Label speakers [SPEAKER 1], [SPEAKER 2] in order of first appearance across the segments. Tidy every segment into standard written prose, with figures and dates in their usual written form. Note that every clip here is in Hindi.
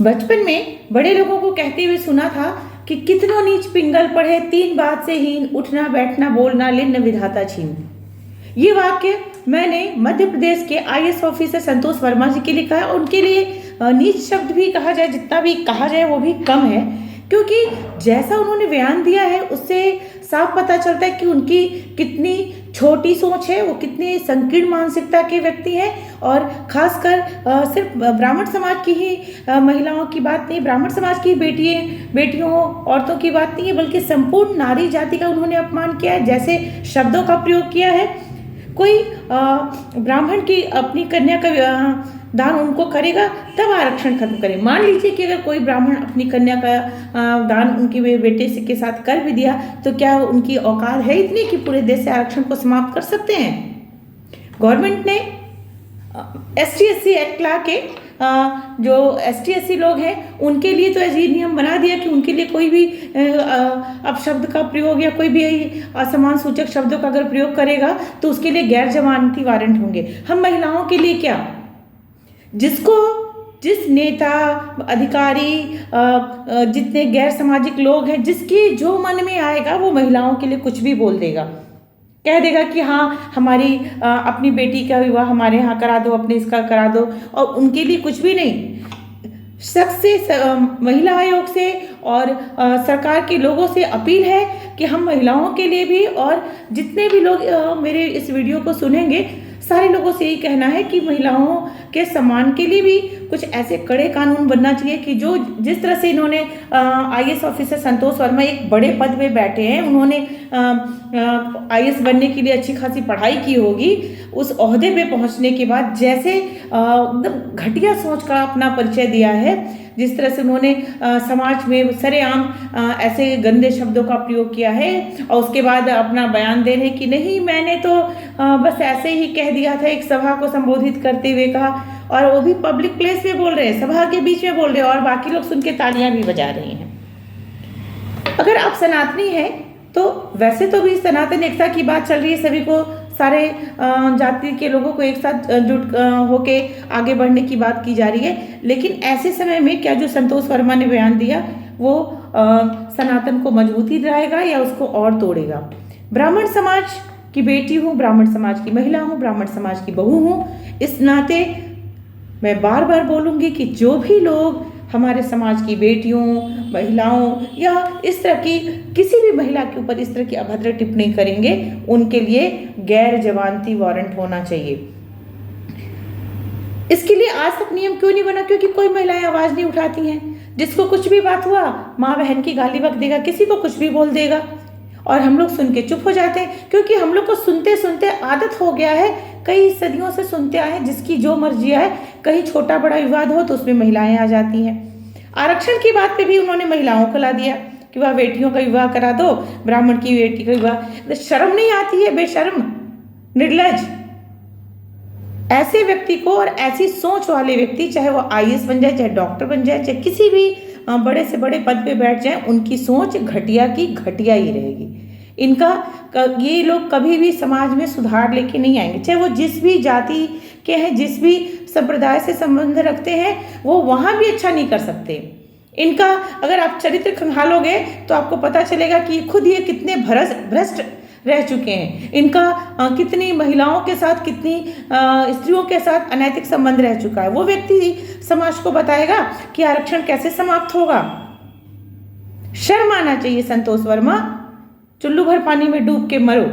[SPEAKER 1] बचपन में बड़े लोगों को कहते हुए सुना था कि कितनो नीच पिंगल पढ़े, तीन बात से हीन, उठना बैठना बोलना लिन्न विधाता छीन। ये वाक्य मैंने मध्य प्रदेश के आईएएस ऑफिसर संतोष वर्मा जी के लिए कहा। उनके लिए नीच शब्द भी कहा जाए, जितना भी कहा जाए वो भी कम है, क्योंकि जैसा उन्होंने बयान दिया है उससे साफ पता चलता है कि उनकी कितनी छोटी सोच है, वो कितनी संकीर्ण मानसिकता के व्यक्ति हैं। और खासकर सिर्फ ब्राह्मण समाज की ही महिलाओं की बात नहीं, ब्राह्मण समाज की बेटियों औरतों की बात नहीं है, बल्कि संपूर्ण नारी जाति का उन्होंने अपमान किया है। जैसे शब्दों का प्रयोग किया है, कोई ब्राह्मण की अपनी कन्या का दान उनको करेगा तब आरक्षण खत्म करें। मान लीजिए कि अगर कोई ब्राह्मण अपनी कन्या का दान उनके बेटे के साथ कर भी दिया, तो क्या उनकी औकात है इतनी कि पूरे देश से आरक्षण को समाप्त कर सकते हैं? गवर्नमेंट ने ST/SC एक्ट ला के जो ST/SC लोग हैं उनके लिए तो ऐसे नियम बना दिया कि उनके लिए कोई भी अपशब्द का प्रयोग या कोई भी असमान सूचक शब्दों का अगर प्रयोग करेगा तो उसके लिए गैर जमानती वारंट होंगे। हम महिलाओं के लिए क्या? जिस नेता, अधिकारी, जितने गैर सामाजिक लोग हैं, जिसकी जो मन में आएगा वो महिलाओं के लिए कुछ भी बोल देगा, कह देगा कि हाँ हमारी अपनी बेटी का विवाह हमारे यहाँ करा दो, अपने इसका करा दो, और उनके लिए कुछ भी नहीं। सख्त से महिला आयोग से और सरकार के लोगों से अपील है कि हम महिलाओं के लिए भी, और जितने भी लोग मेरे इस वीडियो को सुनेंगे, सारे लोगों से यही कहना है कि महिलाओं के सम्मान के लिए भी कुछ ऐसे कड़े कानून बनना चाहिए कि जो जिस तरह से इन्होंने आईएएस ऑफिसर संतोष वर्मा एक बड़े पद पे बैठे हैं, उन्होंने आईएएस बनने के लिए अच्छी खासी पढ़ाई की होगी, उस ओहदे पे पहुंचने के बाद जैसे एकदम घटिया सोच का अपना परिचय दिया है, जिस तरह से उन्होंने समाज में सरेआम ऐसे गंदे शब्दों का प्रयोग किया है, और उसके बाद अपना बयान दे रहे हैं कि नहीं मैंने तो बस ऐसे ही कह दिया था, एक सभा को संबोधित करते हुए कहा, और वो भी पब्लिक प्लेस में बोल रहे हैं, सभा के बीच में बोल रहे हैं, और बाकी लोग सुन के तालियां भी बजा रहे हैं। अगर आप सनातनी हैं तो वैसे तो भी सनातन एकता की बात चल रही है, सभी को, सारे जाति के लोगों को एक साथ जुट होके आगे बढ़ने की बात की जा रही है। लेकिन ऐसे समय में क्या जो संतोष वर्मा ने बयान दिया वो सनातन को मजबूती दिलाएगा या उसको और तोड़ेगा? ब्राह्मण समाज की बेटी हूँ, ब्राह्मण समाज की महिला हूँ, ब्राह्मण समाज की बहू हूँ, इस नाते मैं बार बार बोलूँगी कि जो भी लोग हमारे समाज की बेटियों, महिलाओं या इस तरह की किसी भी महिला के ऊपर इस तरह की अभद्र टिप्पणी करेंगे, उनके लिए गैर जमानती वारंट होना चाहिए। इसके लिए आज तक नियम क्यों नहीं बना? क्योंकि कोई महिलाएं आवाज नहीं उठाती हैं। जिसको कुछ भी बात हुआ, माँ बहन की गाली बक देगा, किसी को कुछ भी बोल देगा, और हम लोग सुन के चुप हो जाते हैं, क्योंकि हम लोग को सुनते सुनते आदत हो गया है। कई सदियों से सुनते आए, जिसकी जो मर्जी है, कहीं छोटा बड़ा विवाद हो तो उसमें महिलाएं आ जाती हैं। आरक्षण की बात पे भी उन्होंने महिलाओं को ला दिया कि वह बेटियों का विवाह करा दो, ब्राह्मण की बेटी का विवाह। शर्म नहीं आती है? बेशर्म, निर्लज। ऐसे व्यक्ति को और ऐसी सोच वाले व्यक्ति, चाहे वो आईएएस बन जाए, चाहे डॉक्टर बन जाए, चाहे किसी भी बड़े से बड़े पद पे बैठ जाए, उनकी सोच घटिया की घटिया ही रहेगी। ये लोग कभी भी समाज में सुधार लेके नहीं आएंगे, चाहे वो जिस भी जाति के हैं, जिस भी संप्रदाय से संबंध रखते हैं, वो वहाँ भी अच्छा नहीं कर सकते। इनका अगर आप चरित्र खंगालोगे तो आपको पता चलेगा कि खुद ये कितने भ्रष्ट रह चुके हैं। इनका कितनी महिलाओं के साथ, कितनी स्त्रियों के साथ अनैतिक संबंध रह चुका है। वो व्यक्ति समाज को बताएगा कि आरक्षण कैसे समाप्त होगा। शर्म आना चाहिए संतोष वर्मा, चुल्लू भर पानी में डूब के मरो।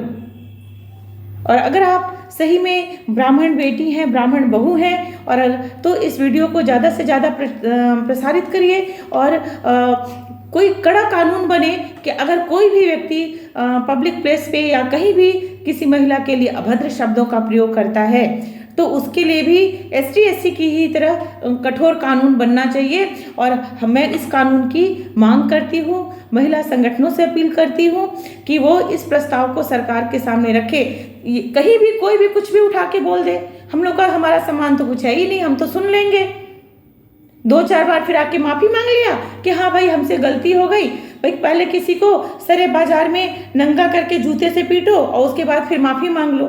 [SPEAKER 1] और अगर आप सही में ब्राह्मण बेटी हैं, ब्राह्मण बहू हैं, और तो इस वीडियो को ज़्यादा से ज़्यादा प्रसारित करिए, और कोई कड़ा कानून बने कि अगर कोई भी व्यक्ति पब्लिक प्लेस पे या कहीं भी किसी महिला के लिए अभद्र शब्दों का प्रयोग करता है तो उसके लिए भी ST/SC की ही तरह कठोर कानून बनना चाहिए। और मैं इस कानून की मांग करती हूँ, महिला संगठनों से अपील करती हूँ कि वो इस प्रस्ताव को सरकार के सामने रखे। कहीं भी कोई भी कुछ भी उठा के बोल दे, हम लोग का हमारा सम्मान तो कुछ है ही नहीं, हम तो सुन लेंगे। 2-4 बार फिर आके माफी मांग लिया कि हाँ भाई हमसे गलती हो गई। भाई पहले किसी को सरे बाजार में नंगा करके जूते से पीटो और उसके बाद फिर माफी मांग लो।